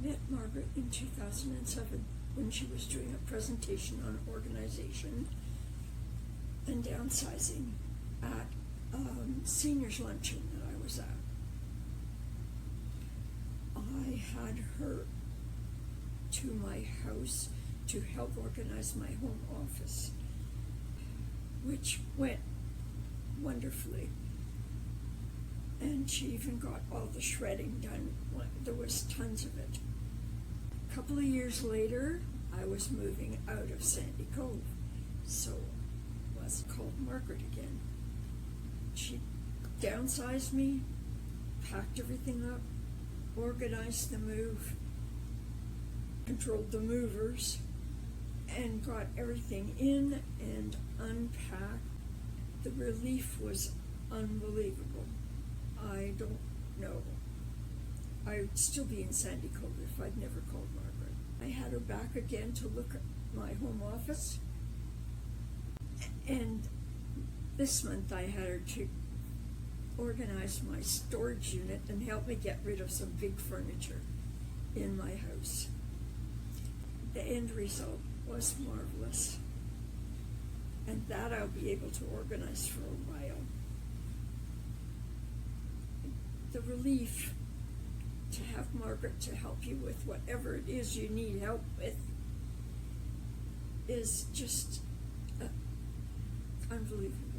met Margaret in 2007 when she was doing a presentation on organization and downsizing at seniors luncheon that I was at. I had her to my house to help organize my home office, which went wonderfully. And she even got all the shredding done. There was tons of it. A couple of years later, I was moving out of Sandy Cove, so I was called Margaret again. She downsized me, packed everything up, organized the move, controlled the movers, and got everything in and unpacked. The relief was unbelievable. I don't know. I'd still be in Sandy Cove if I'd never called Margaret. I had her back again to look at my home office. And this month I had her to organize my storage unit and help me get rid of some big furniture in my house. The end result was marvelous. And that I'll be able to organize for a while. The relief to have Margaret to help you with whatever it is you need help with is just unbelievable.